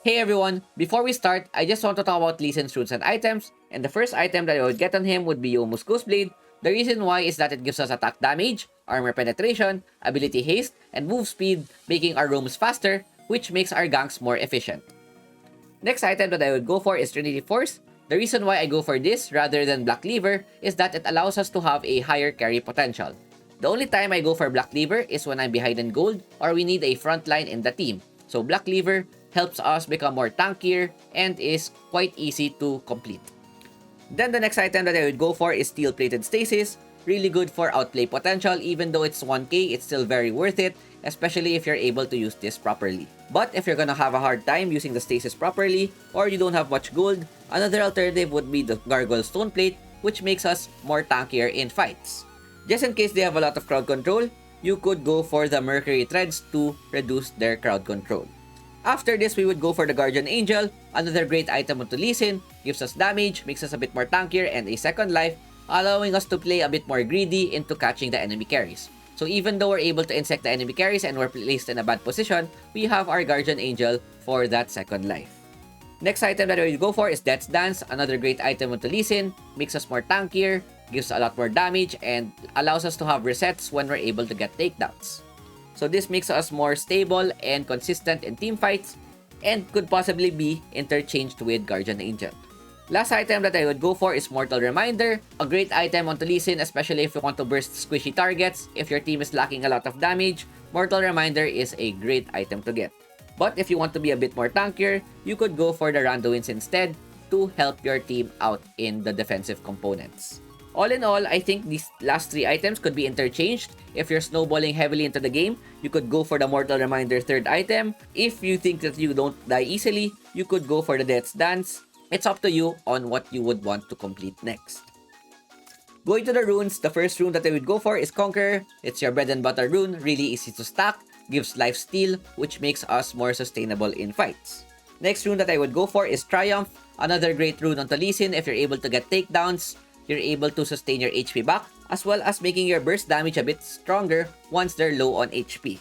Hey everyone, before we start, I just want to talk about Lee Sin's roots and items, and the first item that I would get on him would be Youmuu's Ghost Blade. The reason why is that it gives us attack damage, armor penetration, ability haste, and move speed, making our roams faster, which makes our ganks more efficient. Next item that I would go for is Trinity Force. The reason why I go for this rather than Black Lever is that it allows us to have a higher carry potential. The only time I go for Black Lever is when I'm behind in gold or we need a front line in the team. So Black Lever helps us become more tankier and is quite easy to complete. Then the next item that I would go for is Steel Plated Stasis. Really good for outplay potential. Even though it's 1k, it's still very worth it, especially if you're able to use this properly. But if you're gonna have a hard time using the stasis properly, or you don't have much gold, another alternative would be the Gargoyle Stone Plate, which makes us more tankier in fights. Just in case they have a lot of crowd control, you could go for the Mercury Threads to reduce their crowd control. After this, we would go for the Guardian Angel, another great item onto Lee Sin, gives us damage, makes us a bit more tankier and a second life, allowing us to play a bit more greedy into catching the enemy carries. So even though we're able to insect the enemy carries and we're placed in a bad position, we have our Guardian Angel for that second life. Next item that I will go for is Death's Dance, another great item onto Lee Sin, makes us more tankier, gives a lot more damage, and allows us to have resets when we're able to get takedowns. So this makes us more stable and consistent in team fights and could possibly be interchanged with Guardian Angel. Last item that I would go for is Mortal Reminder, a great item onto Lee Sin, especially if you want to burst squishy targets. If your team is lacking a lot of damage, Mortal Reminder is a great item to get. But if you want to be a bit more tankier, you could go for the Randuin's instead to help your team out in the defensive components. All in all, I think these last three items could be interchanged. If you're snowballing heavily into the game, you could go for the Mortal Reminder third item. If you think that you don't die easily, you could go for the Death's Dance. It's up to you on what you would want to complete next. Going to the runes, the first rune that I would go for is Conqueror. It's your bread and butter rune, really easy to stack, gives life steal, which makes us more sustainable in fights. Next rune that I would go for is Triumph, another great rune onto Lee Sin. If you're able to get takedowns, you're able to sustain your HP back, as well as making your burst damage a bit stronger once they're low on HP.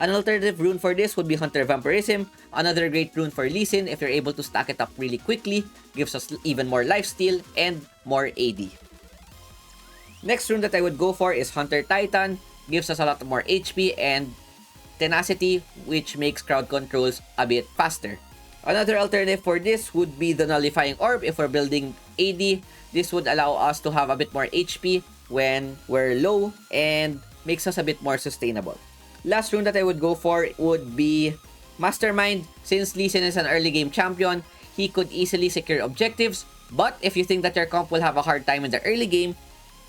An alternative rune for this would be Hunter Vampirism, another great rune for Lee Sin. If you're able to stack it up really quickly, gives us even more lifesteal and more AD. Next rune that I would go for is Hunter Titan, gives us a lot more HP and tenacity, which makes crowd controls a bit faster. Another alternative for this would be the Nullifying Orb. If we're building AD, this would allow us to have a bit more HP when we're low and makes us a bit more sustainable. Last rune that I would go for would be Mastermind. Since Lee Sin is an early game champion, he could easily secure objectives. But if you think that your comp will have a hard time in the early game,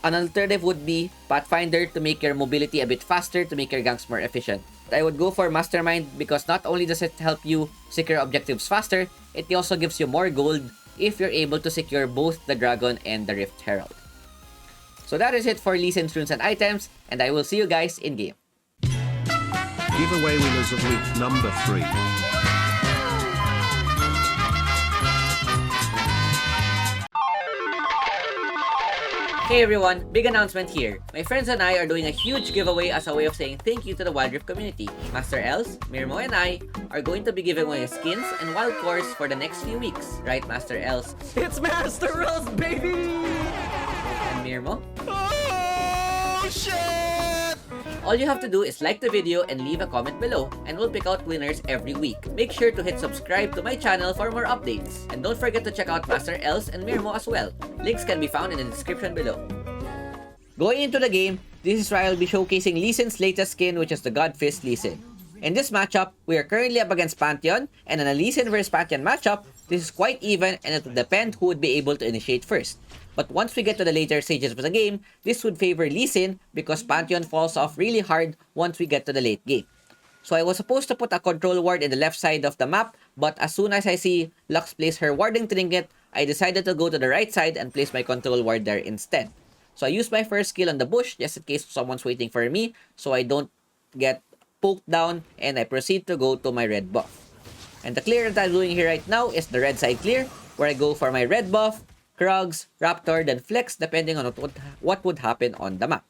an alternative would be Pathfinder to make your mobility a bit faster, to make your ganks more efficient. I would go for Mastermind because not only does it help you secure objectives faster, it also gives you more gold if you're able to secure both the Dragon and the Rift Herald. So that is it for Lee Sin's runes and items, and I will see you guys in game. Giveaway winners of week number 3. Hey everyone, big announcement here. My friends and I are doing a huge giveaway as a way of saying thank you to the wildrift community. Master Els, Mirmo, and I are going to be giving away skins and wild cores for the next few weeks. Right, Master Els? It's Master Els, baby! And Mirmo? Oh, shit! All you have to do is like the video and leave a comment below, and we'll pick out winners every week. Make sure to hit subscribe to my channel for more updates. And don't forget to check out Master Els and Mirmo as well. Links can be found in the description below. Going into the game, this is where I'll be showcasing Lee Sin's latest skin, which is the Godfist Lee Sin. In this matchup, we are currently up against Pantheon, and in a Lee Sin vs Pantheon matchup, this is quite even and it will depend who would be able to initiate first. But once we get to the later stages of the game, this would favor Lee Sin because Pantheon falls off really hard once we get to the late game. So I was supposed to put a control ward in the left side of the map, but as soon as I see Lux place her warding trinket, I decided to go to the right side and place my control ward there instead. So I used my first skill on the bush just in case someone's waiting for me so I don't get poked down, and I proceed to go to my red buff. And the clear that I'm doing here right now is the red side clear, where I go for my red buff, Krugs, Raptor, then Flex depending on what would happen on the map.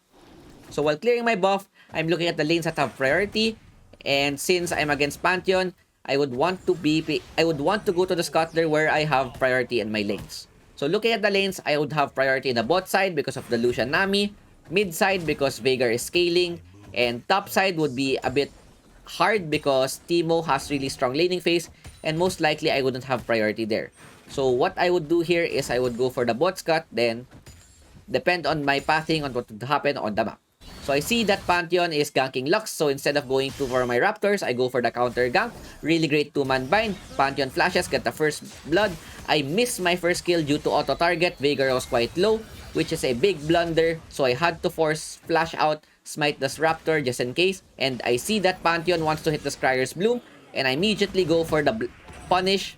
So while clearing my buff, I'm looking at the lanes that have priority, and since I'm against Pantheon, I would want to go to the scuttler where I have priority in my lanes. So looking at the lanes, I would have priority in the bot side because of the Lucian Nami, mid side because Veigar is scaling, and top side would be a bit hard because Teemo has really strong laning phase, and most likely I wouldn't have priority there. So what I would do here is I would go for the bot scut, then depend on my pathing on what would happen on the map. So I see that Pantheon is ganking Lux, so instead of going for my Raptors, I go for the counter gank. Really great 2-man bind. Pantheon flashes, get the first blood. I missed my first kill due to auto-target. Veigar was quite low, which is a big blunder. So I had to force flash out, smite this Raptor just in case. And I see that Pantheon wants to hit the Scryer's Bloom, and I immediately go for the punish.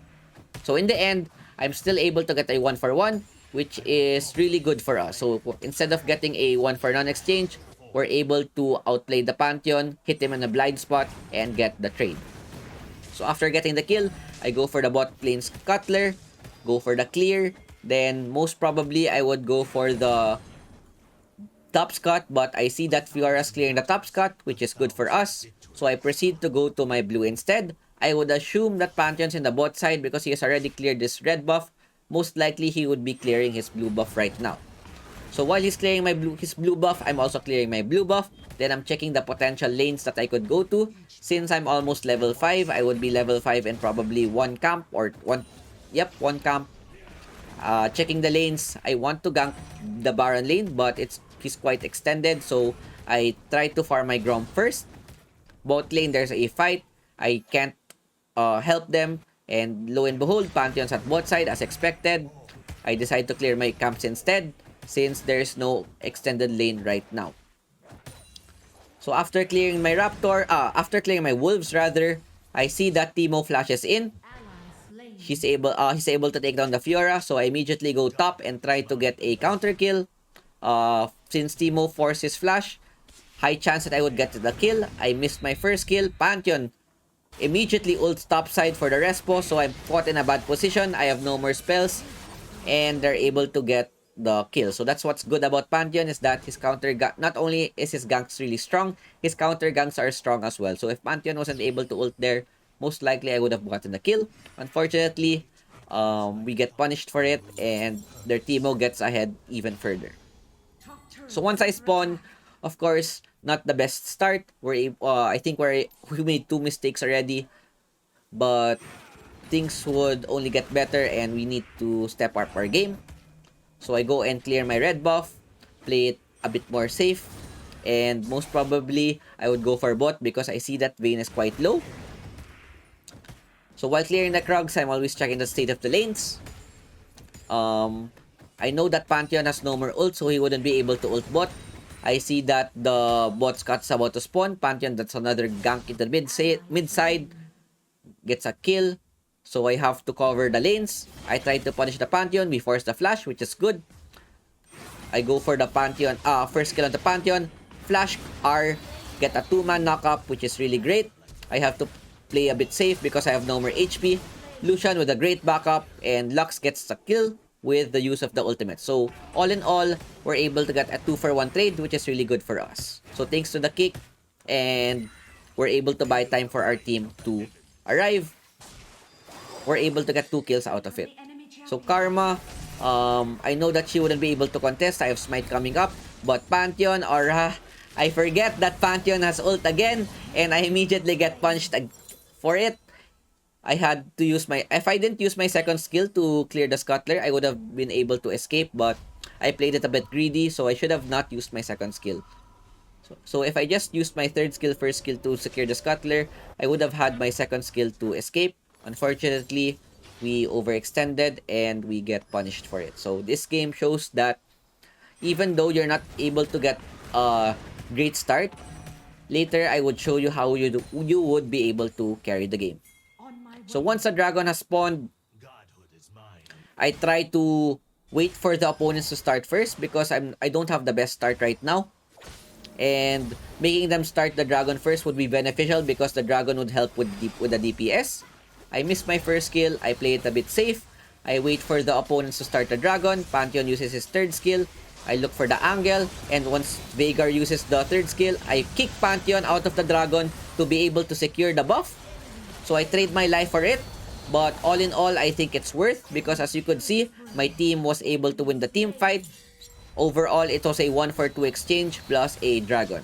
So in the end, I'm still able to get a 1-for-1, which is really good for us. So instead of getting a 1-for-none exchange, we're able to outplay the Pantheon, hit him in a blind spot, and get the trade. So after getting the kill, I go for the bot lane Scuttler, go for the clear, then most probably I would go for the top scut, but I see that Fiora's clearing the top scut, which is good for us. So I proceed to go to my blue instead. I would assume that Pantheon's in the bot side because he has already cleared this red buff. Most likely he would be clearing his blue buff right now. So while he's clearing his blue buff, I'm also clearing my blue buff. Then I'm checking the potential lanes that I could go to. Since I'm almost level 5, I would be level 5 in probably one camp or one camp. Checking the lanes, I want to gank the Baron lane, but he's quite extended, so I try to farm my Grom first. Bot lane, there's a fight. I can't help them, and lo and behold, Pantheon's at bot side as expected. I decide to clear my camps instead, since there's no extended lane right now. So after clearing my wolves rather, I see that Teemo flashes in. He's able to take down the Fiora, so I immediately go top and try to get a counter kill. Since Teemo forced his flash, high chance that I would get the kill. I missed my first kill. Pantheon immediately ults top side for the respo, so I'm caught in a bad position. I have no more spells, and they're able to get the kill. So that's what's good about Pantheon, is that his counter gank, not only is his ganks really strong, his counter ganks are strong as well. So if Pantheon wasn't able to ult there, most likely I would have gotten the kill. Unfortunately, we get punished for it, and their Teemo gets ahead even further. So once I spawn, of course, not the best start. I think we made 2 mistakes already, but things would only get better, and we need to step up our game. So I go and clear my red buff, play it a bit more safe, and most probably I would go for bot because I see that Vayne is quite low. So while clearing the Krugs, I'm always checking the state of the lanes. I know that Pantheon has no more ult, so he wouldn't be able to ult bot. I see that the bot Scott's about to spawn. Pantheon, that's another gank into the mid side, gets a kill. So I have to cover the lanes. I try to punish the Pantheon. We force the flash, which is good. I go for the Pantheon. First kill on the Pantheon. Flash R. Get a 2-man knock-up, which is really great. I have to play a bit safe because I have no more HP. Lucian with a great backup. And Lux gets a kill with the use of the ultimate. So all in all, we're able to get a 2-for-1 trade, which is really good for us. So thanks to the kick, and we're able to buy time for our team to arrive. We're able to get 2 kills out of it. So Karma, I know that she wouldn't be able to contest. I have Smite coming up. But Pantheon, I forget that Pantheon has ult again, and I immediately get punched for it. I had to use if I didn't use my second skill to clear the Scuttler, I would have been able to escape, but I played it a bit greedy, so I should have not used my second skill. So if I just used my first skill to secure the Scuttler, I would have had my second skill to escape. Unfortunately, we overextended and we get punished for it. So this game shows that even though you're not able to get a great start, later I would show you how you would be able to carry the game. So once the dragon has spawned, I try to wait for the opponents to start first because I don't have the best start right now. And making them start the dragon first would be beneficial because the dragon would help with the DPS. I missed my first kill. I play it a bit safe. I wait for the opponents to start the dragon. Pantheon uses his third skill. I look for the angle. And once Veigar uses the third skill, I kick Pantheon out of the dragon to be able to secure the buff. So I trade my life for it. But all in all, I think it's worth because as you could see, my team was able to win the team fight. Overall, it was a 1-for-2 exchange plus a dragon.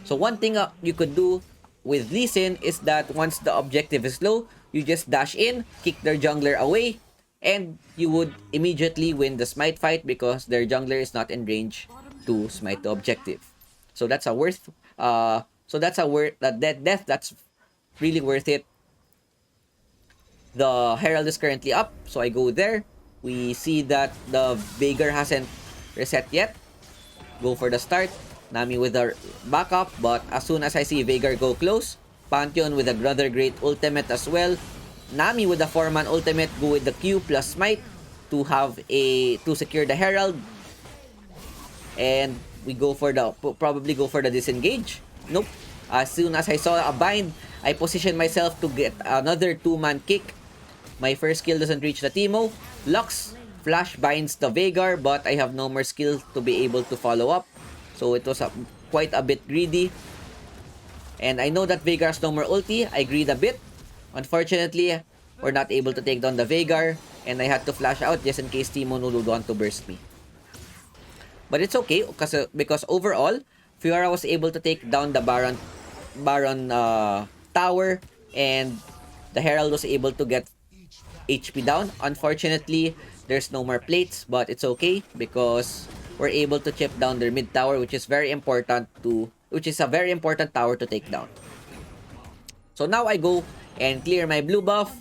So one thing you could do with Lee Sin is that once the objective is low, you just dash in, kick their jungler away, and you would immediately win the smite fight because their jungler is not in range to smite the objective. So that's a worth that death that's really worth it. The Herald is currently up, so I go there. We see that the Veigar hasn't reset yet. Go for the start. Nami with the backup, but as soon as I see Veigar go close, Pantheon with another great ultimate as well. Nami with the 4-man ultimate, go with the Q plus smite to secure the Herald. And we probably go for the disengage. Nope. As soon as I saw a bind, I positioned myself to get another 2-man kick. My first skill doesn't reach the Teemo. Lux flash binds the Veigar, but I have no more skill to be able to follow up. So it was quite a bit greedy. And I know that Veigar has no more ulti. I greed a bit. Unfortunately, we're not able to take down the Veigar. And I had to flash out just in case Teemo would want to burst me. But it's okay because overall, Fiora was able to take down the Baron tower. And the Herald was able to get HP down. Unfortunately, there's no more plates, but it's okay because we're able to chip down their mid tower, which is a very important tower to take down. So now I go and clear my blue buff.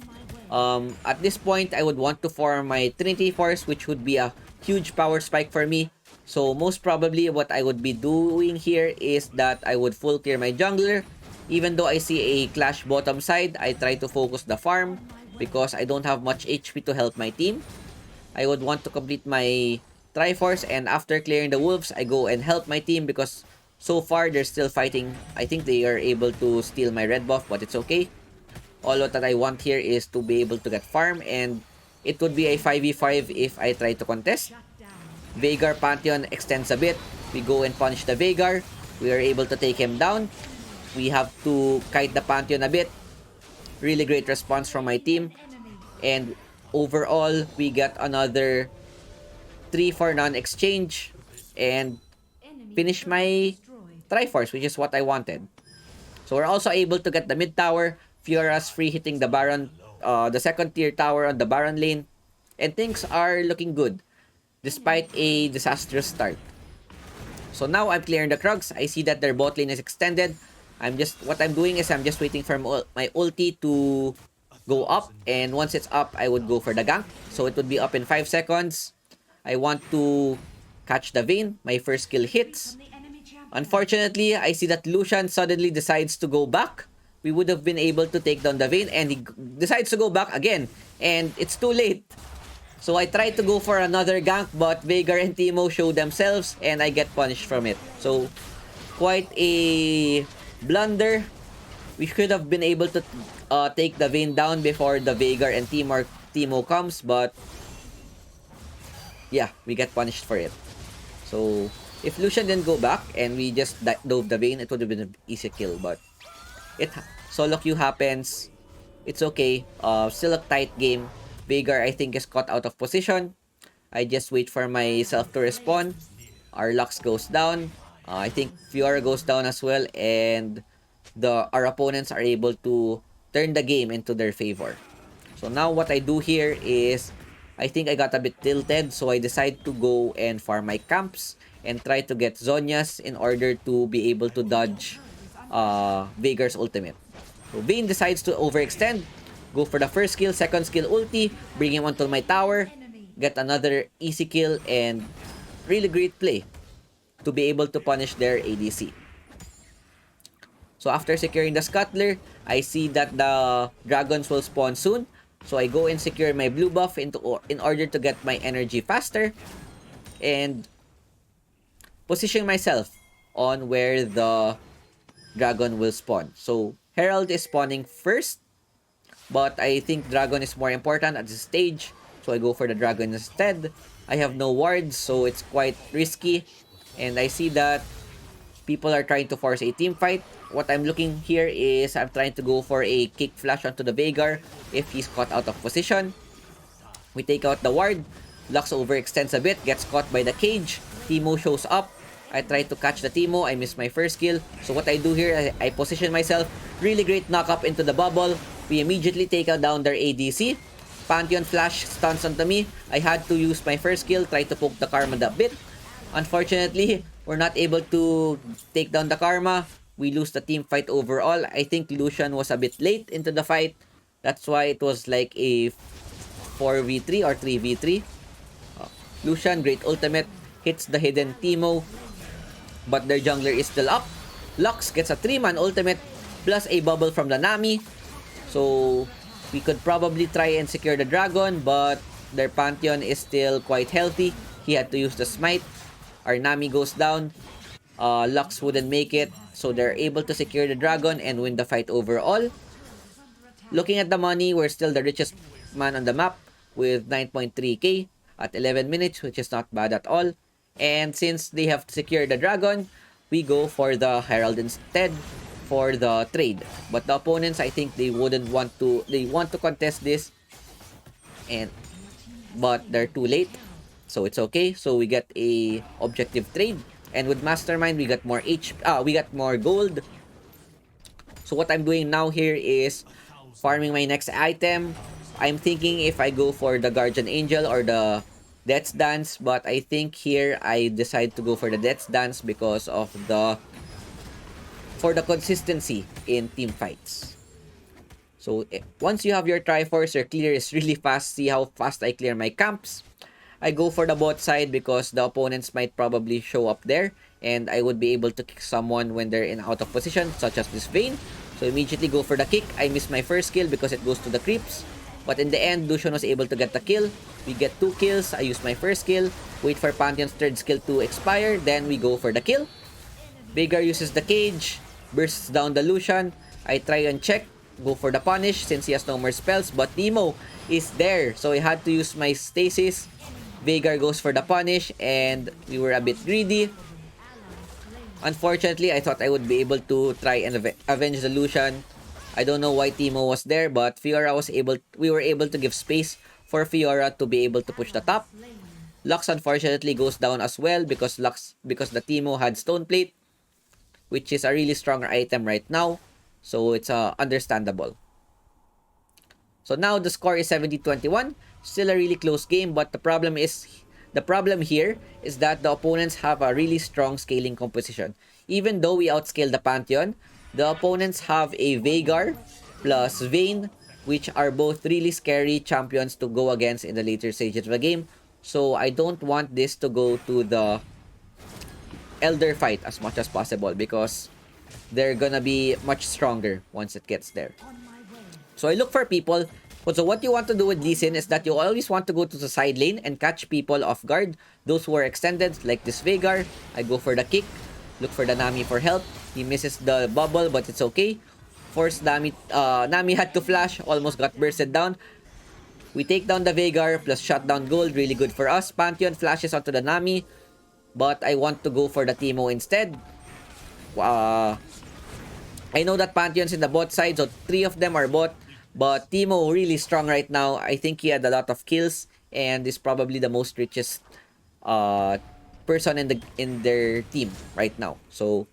At this point, I would want to form my Trinity Force, which would be a huge power spike for me. So most probably what I would be doing here is that I would full clear my jungler. Even though I see a clash bottom side, I try to focus the farm because I don't have much HP to help my team. I would want to complete my Triforce, and after clearing the wolves, I go and help my team because so far they're still fighting. I think they are able to steal my red buff, but it's okay. All that I want here is to be able to get farm, and it would be a 5v5 if I try to contest. Veigar Pantheon extends a bit. We go and punish the Veigar. We are able to take him down. We have to kite the Pantheon a bit. Really great response from my team. And overall, we get another 3-for-none exchange and finish my Triforce, which is what I wanted. So we're also able to get the mid tower. Fiora's free hitting the Baron, the second tier tower on the Baron lane. And things are looking good despite a disastrous start. So now I'm clearing the Krugs. I see that their bot lane is extended. What I'm doing is I'm just waiting for my ulti to go up, and once it's up, I would go for the gank. So it would be up in 5 seconds. I want to catch the Vayne. My first skill hits. Unfortunately, I see that Lucian suddenly decides to go back. We would have been able to take down the Vayne, and he decides to go back again, and it's too late. So I tried to go for another gank, but Veigar and Teemo show themselves, and I get punished from it. So quite a blunder. We should have been able to take the Vayne down before the Veigar and Teemo comes, but yeah, we get punished for it. So if Lucian didn't go back and we just dove the Vayne, it would have been an easy kill, but solo queue happens. It's okay. Still a tight game. Veigar, I think, is caught out of position. I just wait for myself to respawn. Our Lux goes down. I think Fiora goes down as well, and our opponents are able to turn the game into their favor. So now what I do here is, I think I got a bit tilted, so I decide to go and farm my camps and try to get Zhonya's in order to be able to dodge Veigar's ultimate. So Vayne decides to overextend, go for the first skill, second skill ulti, bring him onto my tower, get another easy kill, and really great play to be able to punish their ADC. So after securing the Scuttler, I see that the dragons will spawn soon. So I go and secure my blue buff in order to get my energy faster and position myself on where the dragon will spawn. So Herald is spawning first, but I think dragon is more important at this stage. So I go for the dragon instead. I have no wards, so it's quite risky. And I see that People are trying to force a team fight. What I'm looking here is I'm trying to go for a kick flash onto the Veigar if he's caught out of position. We take out the ward. Lux overextends a bit, gets caught by the cage. Teemo shows up. I try to catch the Teemo. I miss my first kill. So what I do here, I position myself. Really great knock up into the bubble. We immediately take out down their ADC. Pantheon flash stuns onto me. I had to use my first kill, try to poke the Karma a bit. Unfortunately, we're not able to take down the Karma. We lose the team fight overall. I think Lucian was a bit late into the fight. That's why it was like a 4v3 or 3v3. Lucian, great ultimate, hits the hidden Teemo, but their jungler is still up. Lux gets a 3-man ultimate plus a bubble from the Nami. So we could probably try and secure the dragon, but their Pantheon is still quite healthy. He had to use the smite. Our Nami goes down. Lux wouldn't make it, so they're able to secure the dragon and win the fight overall. Looking at the money, we're still the richest man on the map with 9.3k at 11 minutes, which is not bad at all. And since they have secured the dragon, we go for the Herald instead for the trade. But the opponents, I think they wouldn't want to, they want to contest this, but they're too late. So it's okay. So we get a objective trade. And with Mastermind, we got more we got more gold. So what I'm doing now here is farming my next item. I'm thinking if I go for the Guardian Angel or the Death's Dance, but I think here I decide to go for the Death's Dance because of for the consistency in team fights. So once you have your Triforce, your clear is really fast. See how fast I clear my camps. I go for the bot side because the opponents might probably show up there, and I would be able to kick someone when they're in out of position, such as this Vayne. So immediately go for the kick. I miss my first kill because it goes to the creeps. But in the end, Lucian was able to get the kill. We get 2 kills. I use my first kill. Wait for Pantheon's third skill to expire. Then we go for the kill. Veigar uses the cage. Bursts down the Lucian. I try and check. Go for the punish since he has no more spells. But Teemo is there. So I had to use my stasis. Veigar goes for the punish. And we were a bit greedy. Unfortunately, I thought I would be able to try and avenge the Lucian. I don't know why Teemo was there, but Fiora we were able to give space for Fiora to be able to push the top. Lux unfortunately goes down as well because the Teemo had Stone Plate, which is a really stronger item right now. So it's understandable. So now the score is 70-21. Still a really close game, but the problem here is that the opponents have a really strong scaling composition. Even though we outscale the Pantheon, the opponents have a Veigar plus Vayne, which are both really scary champions to go against in the later stages of the game. So I don't want this to go to the Elder fight as much as possible because they're gonna be much stronger once it gets there. So I look for people. So what you want to do with Lee Sin is that you always want to go to the side lane and catch people off guard. Those who are extended, like this Veigar, I go for the kick. Look for the Nami for help. He misses the bubble, but it's okay. Force Nami had to flash, almost got bursted down. We take down the Veigar plus shut down gold, really good for us. Pantheon flashes onto the Nami, but I want to go for the Teemo instead. I know that Pantheon's in the bot side, so 3 of them are bot. But Teemo really strong right now. I think he had a lot of kills and is probably the most richest person in their team right now. So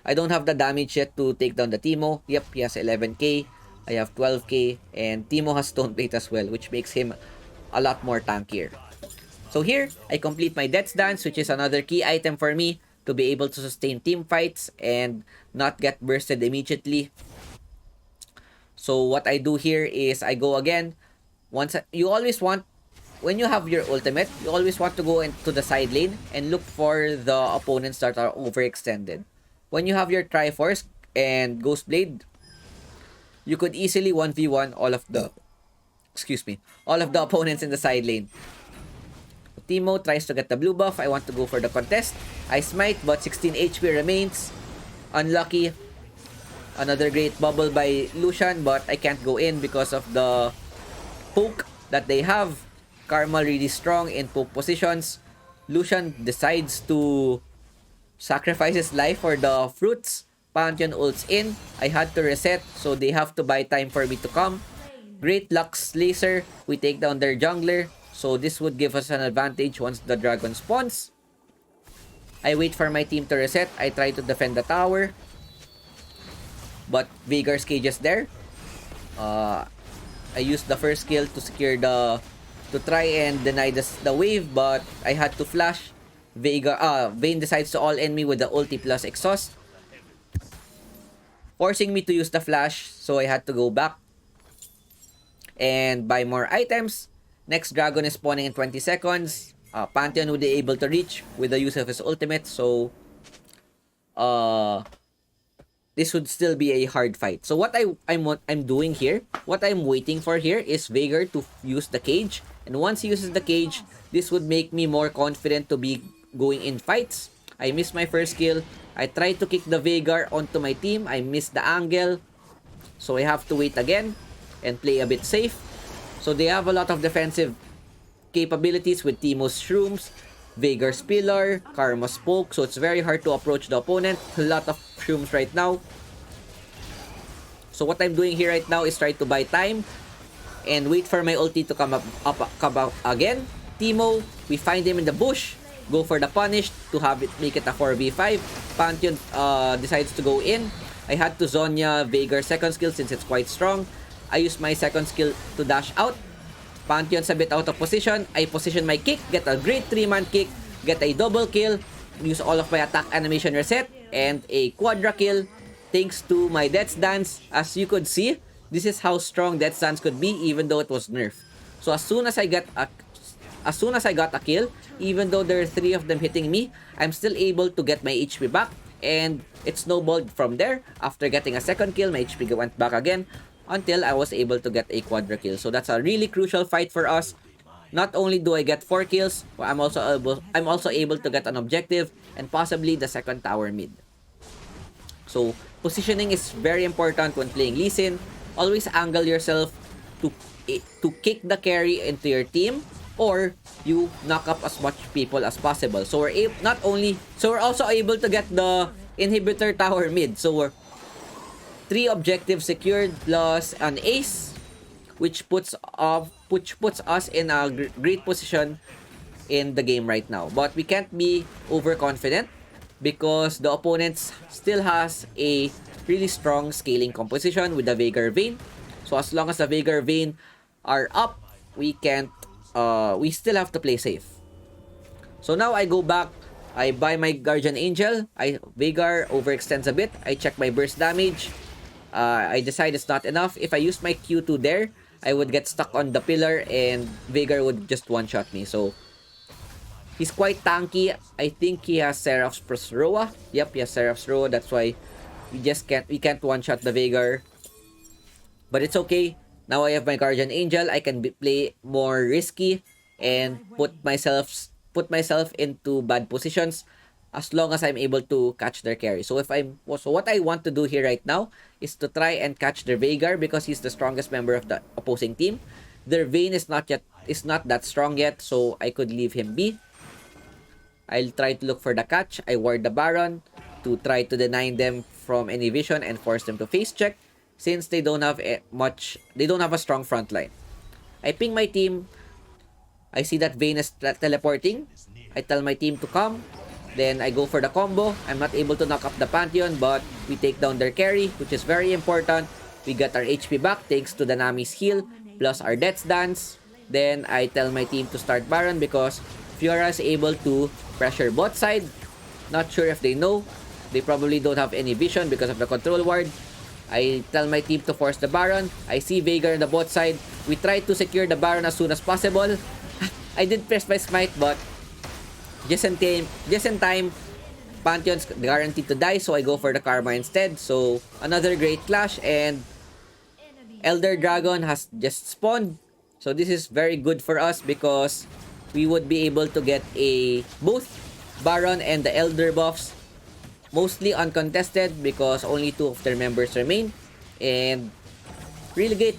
I don't have the damage yet to take down the Teemo. Yep, he has 11k. I have 12k, and Teemo has Stone Plate as well, which makes him a lot more tankier. So here, I complete my Death's Dance, which is another key item for me to be able to sustain team fights and not get bursted immediately. So what I do here is I go again. You always want, when you have your ultimate, you always want to go into the side lane and look for the opponents that are overextended. When you have your Triforce and Ghost Blade, you could easily 1v1 all of the opponents in the side lane. Teemo tries to get the blue buff. I want to go for the contest. I smite, but 16 HP remains. Unlucky. Another great bubble by Lucian, but I can't go in because of the poke that they have. Karma really strong in poke positions. Lucian decides to sacrifices life for the fruits. Pantheon ults in. I had to reset, so they have to buy time for me to come. Great Lux Laser. We take down their jungler. So this would give us an advantage once the dragon spawns. I wait for my team to reset. I try to defend the tower. But Veigar's cage is there. I used the first skill to secure to try and deny the wave, but I had to flash. Vayne decides to all end me with the ulti plus exhaust, forcing me to use the flash, so I had to go back and buy more items. Next dragon is spawning in 20 seconds. Pantheon would be able to reach with the use of his ultimate, so this would still be a hard fight. So what I'm doing here, what I'm waiting for here is Veigar to use the cage. And once he uses the cage, this would make me more confident to be going in fights. I missed my first kill. I tried to kick the Veigar onto my team. I missed the angle. So I have to wait again and play a bit safe. So they have a lot of defensive capabilities with Teemo's Shrooms, Veigar's Pillar, Karma's Poke. So it's very hard to approach the opponent. A lot of Shrooms right now. So what I'm doing here right now is try to buy time and wait for my ulti to come up again. Teemo, we find him in the bush. Go for the punish to make it a 4v5. Pantheon decides to go in. I had to Zonya Veigar's second skill since it's quite strong. I use my second skill to dash out. Pantheon's a bit out of position. I position my kick, get a great 3-man kick, get a double kill, use all of my attack animation reset, and a quadra kill thanks to my Death's Dance. As you could see, this is how strong Death's Dance could be even though it was nerfed. So as soon as I got a kill, even though there are 3 of them hitting me, I'm still able to get my HP back, and it snowballed from there. After getting a second kill, my HP went back again until I was able to get a quadra kill. So that's a really crucial fight for us. Not only do I get 4 kills, but I'm also able to get an objective and possibly the second tower mid. So positioning is very important when playing Lee Sin. Always angle yourself to kick the carry into your team, or you knock up as much people as possible. So we're also able to get the inhibitor tower mid. So we're 3 objectives secured plus an ace, which puts us in a great position in the game right now. But we can't be overconfident because the opponent still has a really strong scaling composition with the Veigar Vayne. So as long as the Veigar Vayne are up, we still have to play safe. So now I go back, I buy my Guardian Angel, Veigar overextends a bit, I check my burst damage, I decide it's not enough. If I use my Q2 there, I would get stuck on the pillar and Veigar would just one-shot me. So he's quite tanky. I think he has Seraph's plus Roa. Yep, he has Seraph's Roa. That's why we can't one-shot the Veigar. But it's okay. Now I have my Guardian Angel. I can play more risky and put myself into bad positions as long as I'm able to catch their carry. So what I want to do here right now is to try and catch their Veigar because he's the strongest member of the opposing team. Their Vayne is not that strong yet, so I could leave him be. I'll try to look for the catch. I ward the Baron to try to deny them from any vision and force them to face check since they don't have a strong front line. I ping my team. I see that Vayne is teleporting. I tell my team to come. Then I go for the combo. I'm not able to knock up the Pantheon, but we take down their carry, which is very important. We got our HP back thanks to the Nami's heal, plus our Death's Dance. Then I tell my team to start Baron because Fiora is able to pressure bot side. Not sure if they know. They probably don't have any vision because of the control ward. I tell my team to force the Baron. I see Veigar on the bot side. We try to secure the Baron as soon as possible. I did press my smite, but just in time, Pantheon's guaranteed to die, so I go for the Karma instead. So another great clash, and Elder Dragon has just spawned. So this is very good for us because we would be able to get both Baron and the Elder buffs mostly uncontested because only 2 of their members remain, and really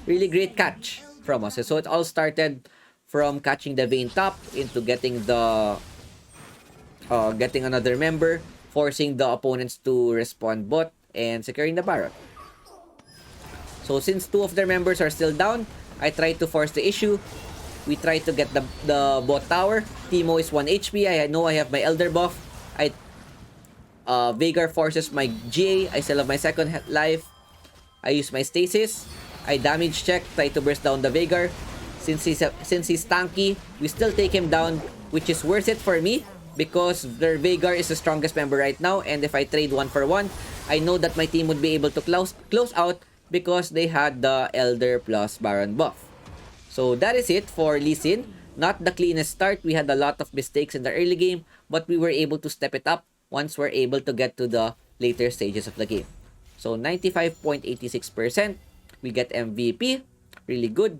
great catch from us. So it all started from catching the Vayne top into getting the getting another member, forcing the opponents to respond bot, and securing the Baron. So since two of their members are still down, I try to force the issue. We try to get the bot tower. Teemo is 1 HP. I know I have my Elder buff. Veigar forces my GA. I still have my second life. I use my stasis. I damage check, try to burst down the Veigar. Since he's tanky, we still take him down, which is worth it for me because their Veigar is the strongest member right now, and if I trade 1-for-1, I know that my team would be able to close out because they had the Elder plus Baron buff. So that is it for Lee Sin. Not the cleanest start. We had a lot of mistakes in the early game, but we were able to step it up once we're able to get to the later stages of the game. So 95.86%. We get MVP. Really good.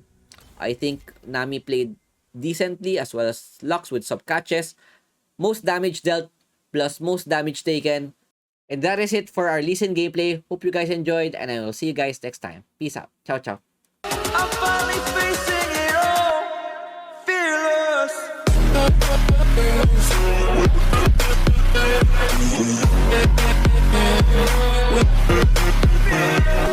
I think Nami played decently as well as Lux with sub catches. Most damage dealt plus most damage taken. And that is it for our Lee Sin gameplay. Hope you guys enjoyed, and I will see you guys next time. Peace out. Ciao, ciao.